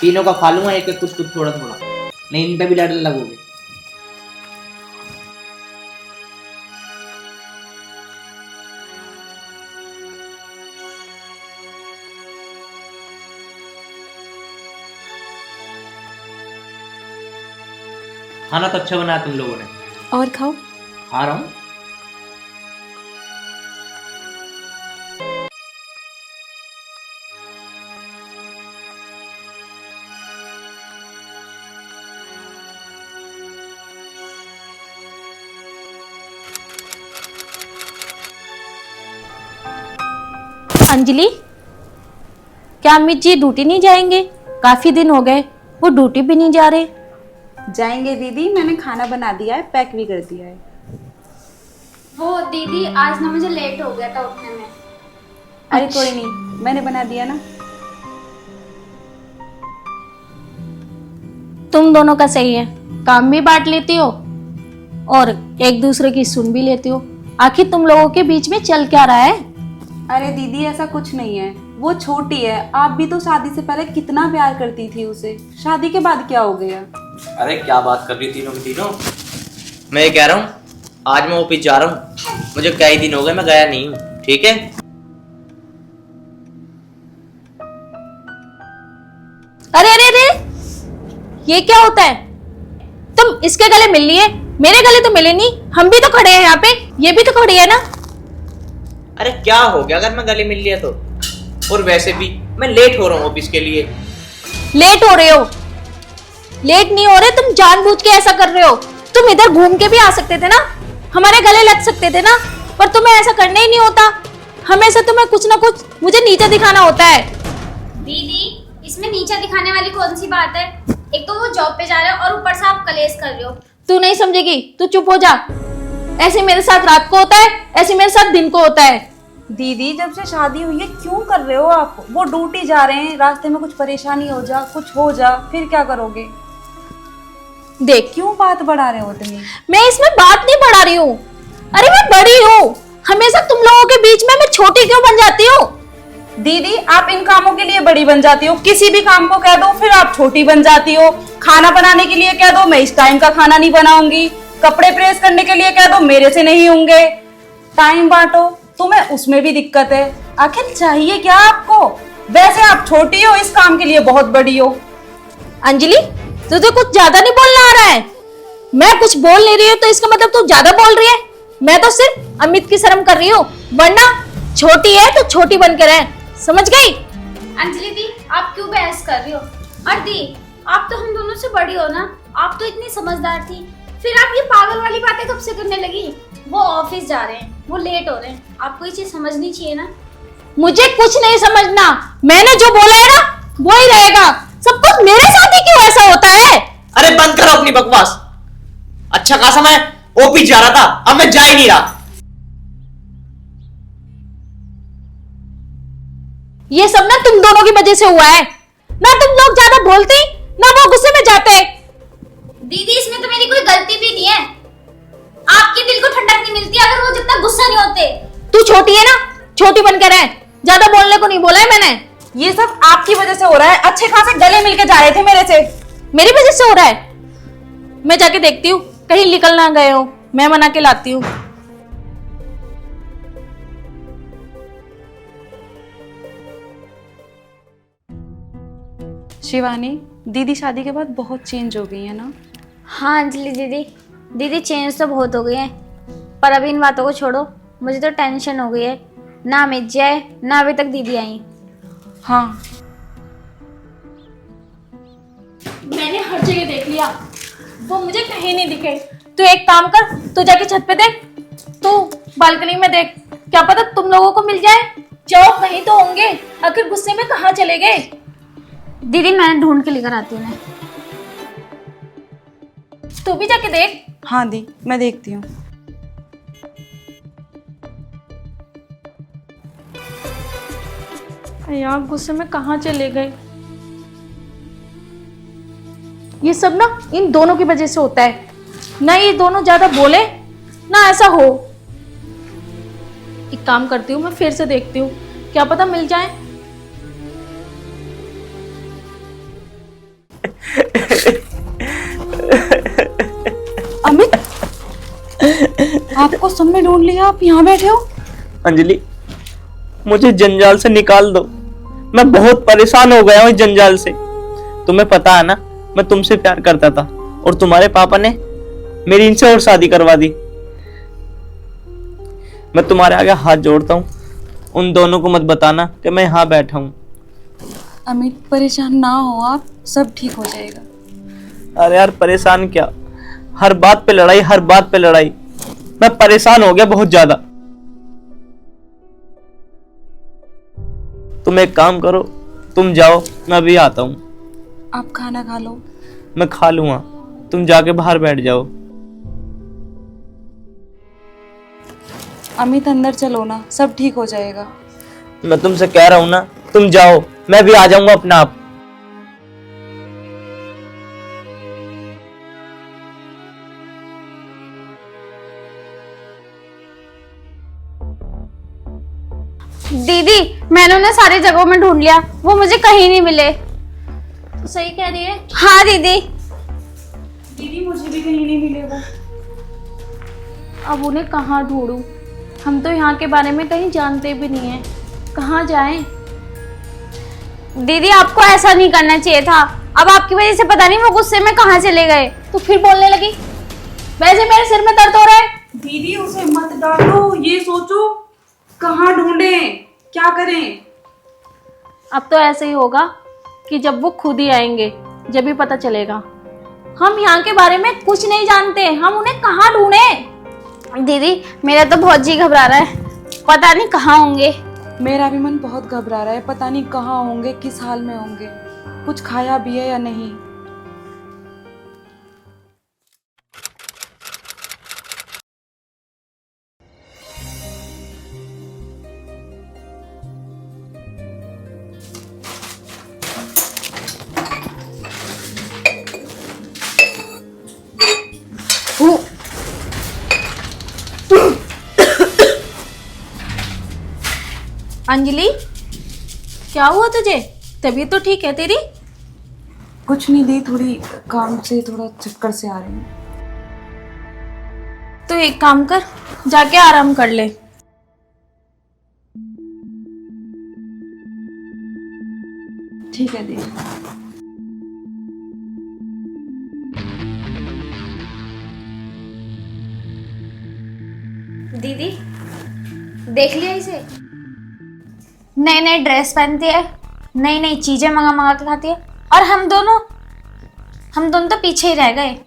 तीनों का खा लूंगा, एक एक कुछ कुछ थोड़ा थोड़ा, नहीं इन पे भी लड़ लगोगे। खाना तो अच्छा बनाया तुम लोगों ने। और खाओ। खा रहा हूँ। अंजलि, क्या अमित जी ड्यूटी नहीं जाएंगे? काफी दिन हो गए, वो ड्यूटी भी नहीं जा रहे। जाएंगे दीदी, मैंने खाना बना दिया है, पैक भी कर दिया है। वो दीदी आज ना मुझे लेट हो गया था उठने में। अरे कोई नहीं, मैंने बना दिया ना। तुम दोनों का सही है, काम भी बांट लेती हो और एक दूसरे की सुन भी लेती हो। आखिर तुम लोगों के बीच में चल क्या रहा है? अरे दीदी ऐसा कुछ नहीं है, वो छोटी है। आप भी तो शादी से पहले कितना प्यार करती थी उसे, शादी के बाद क्या हो गया? अरे क्या बात कर रही तीनों की तीनों। मैं ये कह रहा हूँ, आज मैं ऑफिस जा रहा हूँ, मुझे कई दिन हो गए मैं गया नहीं हूँ, ठीक है? अरे अरे अरे, ये क्या होता है? तुम इसके गले मिल लिए, मेरे गले तो मिले नहीं। हम भी तो खड़े हैं यहाँ पे, ये भी तो खड़ी है ना। अरे क्या हो गया अगर मैं गले मिल लिया तो? और वैसे भी मैं लेट हो रहा हूँ ऑफिस के लिए। लेट हो रहे हो? लेट नहीं हो रहे, तुम जानबूझ के ऐसा कर रहे हो। तुम इधर घूम के भी आ सकते थे ना, हमारे गले लग सकते थे ना, पर तुम्हें ऐसा करना ही नहीं होता। हमेशा तुम्हें कुछ ना कुछ मुझे नीचे दिखाना होता है। दीदी इसमें नीचे दिखाने वाली कौन सी बात है? एक तो वो जॉब पे जा रहे हो और ऊपर से आप कलेश कर रहे हो। तू नहीं समझेगी, तू चुप हो जा। ऐसे मेरे साथ रात को होता है, ऐसे मेरे साथ दिन को होता है। दीदी जब से शादी हुई है क्यों कर रहे हो आप? वो ड्यूटी जा रहे हैं, रास्ते में कुछ परेशानी हो जा, कुछ हो जा, फिर क्या करोगे? देख, क्यों बात बढ़ा रहे हो तुम? मैं इसमें बात नहीं बढ़ा रही हूँ। अरे मैं बड़ी हूँ, हमेशा तुम लोगों के बीच में मैं छोटी क्यों बन जाती हूँ? दीदी आप इन कामों के लिए बड़ी बन जाती हो, किसी भी काम को कह दो फिर आप छोटी बन जाती हो। खाना बनाने के लिए कह दो, मैं इस टाइम का खाना नहीं बनाऊंगी। कपड़े प्रेस करने के लिए कह दो, मेरे से नहीं होंगे। टाइम बांटो, तुम्हें उसमें भी दिक्कत है। आखिर चाहिए क्या आपको? वैसे आप छोटी हो, इस काम के लिए बहुत बड़ी हो। अंजलि, तुझे कुछ ज्यादा नहीं बोलना आ रहा है? मैं कुछ बोल नहीं रही हूँ तो इसका मतलब तू ज्यादा बोल रही है। मैं तो सिर्फ अमित की शर्म कर रही हूँ, वरना छोटी है तो छोटी बन के रह, समझ गई? अंजलि दी आप क्यों बहस कर रही हो? और दी आप तो हम दोनों से बड़ी हो ना, आप तो इतनी समझदार थी, फिर आप ये पागल वाली बातें कब से करने लगी? वो ऑफिस जा रहे हैं, वो लेट हो रहे हैं, आपको ये चीज समझनी चाहिए ना। मुझे कुछ नहीं समझना, मैंने जो बोला है ना वो ही रहेगा। सब कुछ मेरे साथ ही क्यों ऐसा होता है? अरे बंद करो अपनी बकवास। अच्छा खासा मैं ऑफिस जा रहा था, अब मैं जा ही नहीं रहा। ये सब ना तुम दोनों की वजह से हुआ है। ना तुम लोग ज्यादा बोलते, ना वो गुस्से में जाते। दीदी इसमें तो मेरी कोई गलती भी नहीं है। आपके दिल को ठंडक नहीं मिलती अगर वो जितना गुस्सा नहीं होते। तू छोटी है ना, छोटी बनकर रह, ज्यादा बोलने को नहीं बोला है मैंने। ये सब आपकी वजह से हो रहा है। अच्छे खासे गले मिलके जा रहे थे मेरे से। मेरी वजह से हो रहा है? मैं जाके देखती हूँ कहीं निकल ना गए हो, मैं मना के लाती हूँ। शिवानी, दीदी शादी के बाद बहुत चेंज हो गई है ना? हाँ अंजलि दीदी, दीदी चेंज तो बहुत हो गई है, पर अभी इन बातों को छोड़ो, मुझे तो टेंशन हो गई है। ना मिर्जी आए, ना अभी तक दीदी आई। हाँ, मैंने हर जगह देख लिया, वो मुझे कहीं नहीं दिखे। तू एक काम कर, तू जाके छत पे देख, तू बालकनी में देख, क्या पता तुम लोगों को मिल जाए। जाओ, कहीं तो होंगे। आखिर गुस्से में कहाँ चले गए? दीदी मैं ढूंढ के लेकर आती हूँ उन्हें। तू भी जाके देख। हाँ दी, मैं देखती हूँ। यार गुस्से में कहाँ चले गए? ये सब ना इन दोनों की वजह से होता है। ना ये दोनों ज्यादा बोले ना ऐसा हो। एक काम करती हूँ, मैं फिर से देखती हूँ, क्या पता मिल जाए। अमित, आपको सबने ढूंढ लिया, आप यहाँ बैठे हो? अंजलि, मुझे जंजाल से निकाल दो। मैं बहुत परेशान हो गया हूँ इस जंजाल से। तुम्हें पता है ना, मैं तुमसे प्यार करता था और तुम्हारे पापा ने मेरी इनसे और शादी करवा दी। मैं तुम्हारे आगे हाथ जोड़ता हूँ, उन दोनों को मत बताना कि मैं यहाँ बैठा हूँ। अमित, परेशान ना हो आप, सब ठीक हो जाएगा। अरे यार परेशान क्या, हर बात पे लड़ाई, हर बात पे लड़ाई। मैं परेशान हो गया बहुत ज्यादा। तुम एक काम करो, तुम जाओ, मैं अभी आता हूँ। आप खाना खा लो। मैं खा लूंगा, तुम जाके बाहर बैठ जाओ। अमित अंदर चलो ना, सब ठीक हो जाएगा। मैं तुमसे कह रहा हूं ना, तुम जाओ, मैं भी आ जाऊंगा अपना आप। दीदी मैंने उन्हें सारी जगहों में ढूंढ लिया, वो मुझे कहीं नहीं मिले। तो सही कह रही है। हाँ दीदी। दीदी मुझे भी कहीं नहीं मिले वो। अब उन्हें कहाँ ढूंढूं? हम तो यहाँ के बारे में कहीं जानते भी नहीं है, कहाँ जाएं? दीदी आपको ऐसा नहीं करना चाहिए था, अब आपकी वजह से पता नहीं वो गुस्से में कहाँ चले गए। तो फिर बोलने लगी, वैसे मेरे सिर में दर्द हो रहा है। दीदी उसे मत डांटो, ये सोचो कहाँ ढूंढें, क्या करें। अब तो ऐसे ही होगा कि जब वो खुद ही आएंगे जब भी पता चलेगा। हम यहाँ के बारे में कुछ नहीं जानते, हम उन्हें कहाँ ढूंढें? दीदी मेरा तो बहुत जी घबरा रहा है, पता नहीं कहाँ होंगे। मेरा भी मन बहुत घबरा रहा है, पता नहीं कहाँ होंगे, किस हाल में होंगे, कुछ खाया भी है या नहीं। अंजलि, क्या हुआ तुझे? तबीयत तो ठीक है तेरी? कुछ नहीं दी, थोड़ी काम से थोड़ा चक्कर से आ रही हूँ। तो एक काम कर, जाके आराम कर ले। ठीक है दी। दीदी देख लिया इसे, नए नए ड्रेस पहनती है, नई नई चीजें मंगा मंगा के खाती है, और हम दोनों तो पीछे ही रह गए।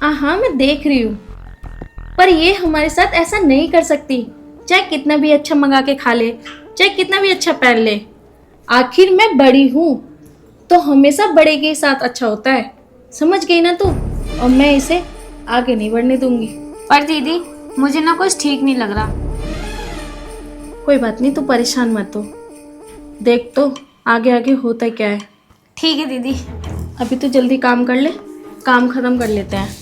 हाँ मैं देख रही हूँ, पर ये हमारे साथ ऐसा नहीं कर सकती। चाहे कितना भी अच्छा मंगा के खा ले, चाहे कितना भी अच्छा पहन ले, आखिर मैं बड़ी हूँ तो हमेशा बड़े के साथ अच्छा होता है। समझ गई ना तू? और मैं इसे आगे नहीं बढ़ने दूंगी। पर दीदी मुझे ना कुछ ठीक नहीं लग रहा। कोई बात नहीं, तू परेशान मत हो, देख तो आगे आगे होता क्या है। ठीक है दीदी। अभी तो जल्दी काम कर ले, काम खत्म कर लेते हैं।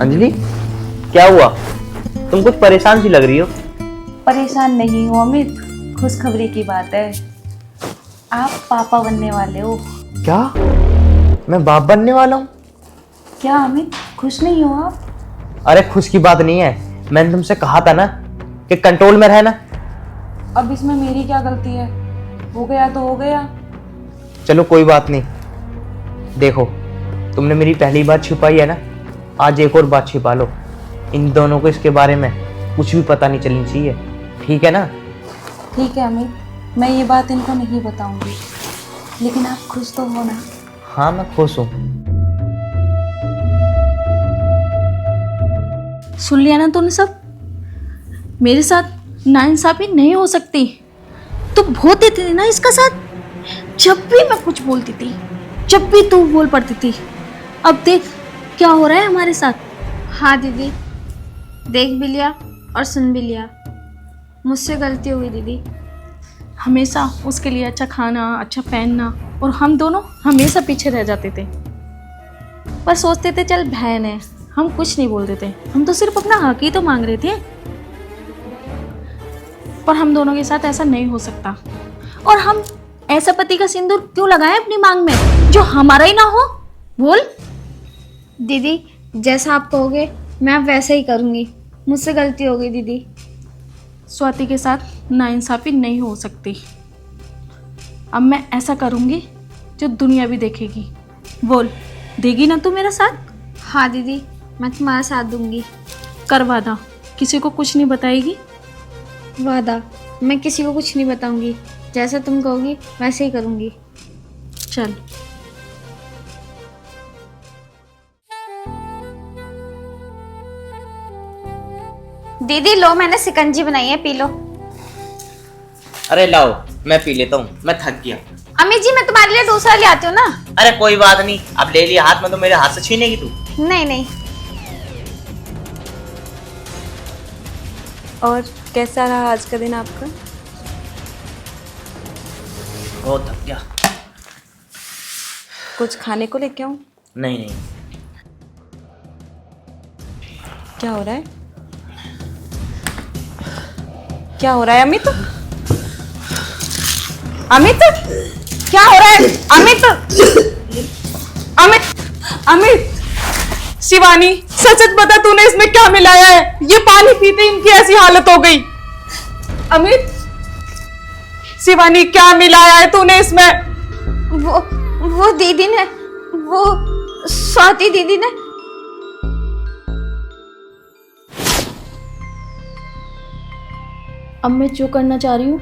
अंजलि, क्या हुआ? तुम कुछ परेशान सी लग रही हो। परेशान नहीं हो अमित, खुशखबरी की बात है। आप पापा बनने वाले हो। क्या? मैं बाप बनने वाला हूँ? क्या अमित, खुश नहीं हो आप? अरे खुश की बात नहीं है, मैंने तुमसे कहा था ना कि कंट्रोल में रहना। अब इसमें मेरी क्या गलती है? हो गया तो हो गया। चलो कोई बात नहीं। देखो, तुमने मेरी पहली बात छिपाई है ना, आज एक और बात छिपा लो। इन दोनों को इसके बारे में कुछ भी पता नहीं चलनी चाहिए, ठीक है ना? ठीक है अमित, मैं ये बात इनको नहीं बताऊंगी, लेकिन आप खुश तो हो ना? हाँ, मैं खुश हूँ। सुन लिया ना तूने सब? मेरे साथ नाइंसाफी नहीं हो सकती। तू बहुत देती थी ना इसका साथ। जब भी मैं कुछ बोलती थी, जब भी तू बोल पड़ती थी। अब देख क्या हो रहा है हमारे साथ। हाँ दीदी, देख भी लिया और सुन भी लिया। मुझसे गलती हो गई दीदी। हमेशा उसके लिए अच्छा खाना, अच्छा पहनना, और हम दोनों हमेशा पीछे रह जाते थे। पर सोचते थे चल बहन है, हम कुछ नहीं बोलते थे, हम तो सिर्फ अपना हक ही तो मांग रहे थे। पर हम दोनों के साथ ऐसा नहीं हो सकता। और हम ऐसा पति का सिंदूर क्यों लगाएं अपनी मांग में जो हमारा ही ना हो? बोल। दीदी जैसा आप कहोगे मैं अब वैसा ही करूँगी। मुझसे गलती हो गई दीदी। स्वाति के साथ नाइंसाफी नहीं हो सकती। अब मैं ऐसा करूंगी जो दुनिया भी देखेगी। बोल, देगी ना तू मेरा साथ? हाँ दीदी, मैं तुम्हारा साथ दूंगी। कर वादा, किसी को कुछ नहीं बताएगी। वादा, मैं किसी को कुछ नहीं बताऊंगी। जैसा तुम कहोगी वैसे ही करूंगी। चल। दीदी लो, मैंने शिकंजी बनाई है, पी लो। अरे लाओ, मैं पी लेता हूँ, मैं थक गया। अम्मी जी मैं तुम्हारे लिए दूसरा ले आती हूँ ना। अरे कोई बात नहीं, अब ले लिया हाथ में तो मेरे हाथ से छीनेगी तू? नहीं नहीं। और कैसा रहा आज का दिन आपका? बहुत थक गया। कुछ खाने को लेके आऊं? नहीं नहीं। क्या हो रहा है? क्या हो रहा है अमित? अमित, क्या हो रहा है? अमित, अमित, अमित, शिवानी सच सच बता, तूने इसमें क्या मिलाया है? ये पानी पीते इनकी ऐसी हालत हो गई। अमित, शिवानी क्या मिलाया है तूने इसमें? वो दीदी ने, वो स्वाति दीदी ने। अब मैं जो करना चाह रही हूँ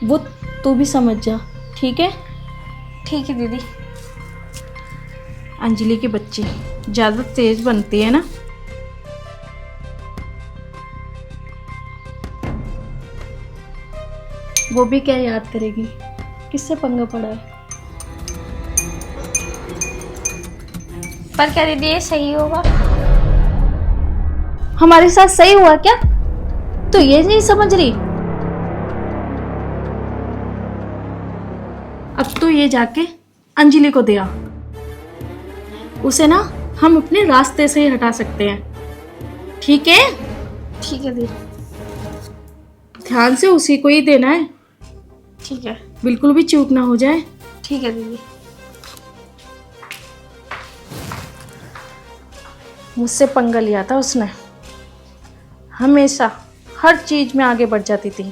वो तू भी समझ जा, ठीक है? ठीक है दीदी। अंजलि के बच्चे ज़्यादा तेज बनते हैं ना, वो भी क्या याद करेगी किससे पंगा पड़ा है। पर क्या दीदी ये सही होगा? हमारे साथ सही हुआ क्या? तो ये नहीं समझ रही? अब तो ये जाके अंजलि को दिया, उसे ना हम अपने रास्ते से ही हटा सकते हैं, ठीक है? ठीक है दीदी। ध्यान से उसी को ही देना है, ठीक है। बिल्कुल भी चूक ना हो जाए। ठीक है दीदी। मुझसे पंगा लिया था उसने, हमेशा हर चीज में आगे बढ़ जाती थी,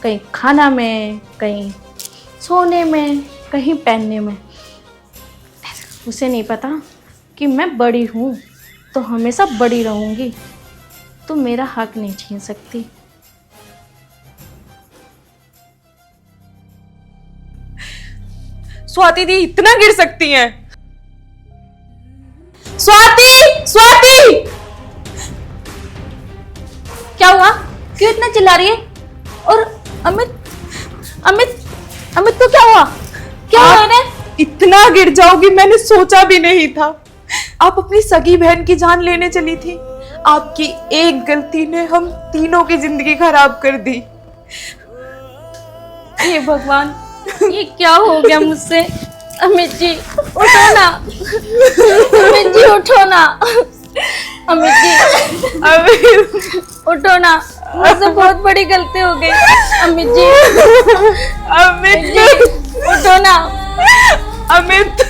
कहीं खाना में, कहीं सोने में, कहीं पहनने में। उसे नहीं पता कि मैं बड़ी हूँ तो हमेशा बड़ी रहूँगी, तो मेरा हक नहीं छीन सकती। स्वाति दी इतना गिर सकती हैं? स्वाति, स्वाति! क्या हुआ? क्यों इतना चिल्ला रही है? और अमित, अमित, अमित को क्या हुआ? क्या हुआ इन्हें? इतना गिर जाओगी मैंने सोचा भी नहीं था। आप अपनी सगी बहन की जान लेने चली थी। आपकी एक गलती ने हम तीनों की जिंदगी खराब कर दी। हे भगवान, ये क्या हो गया मुझसे? अमित जी उठो ना, अमित जी उठो ना। अमित जी, उठो ना, मुझसे बहुत बड़ी गलती हो गई। अमित जी, उठो ना। अमित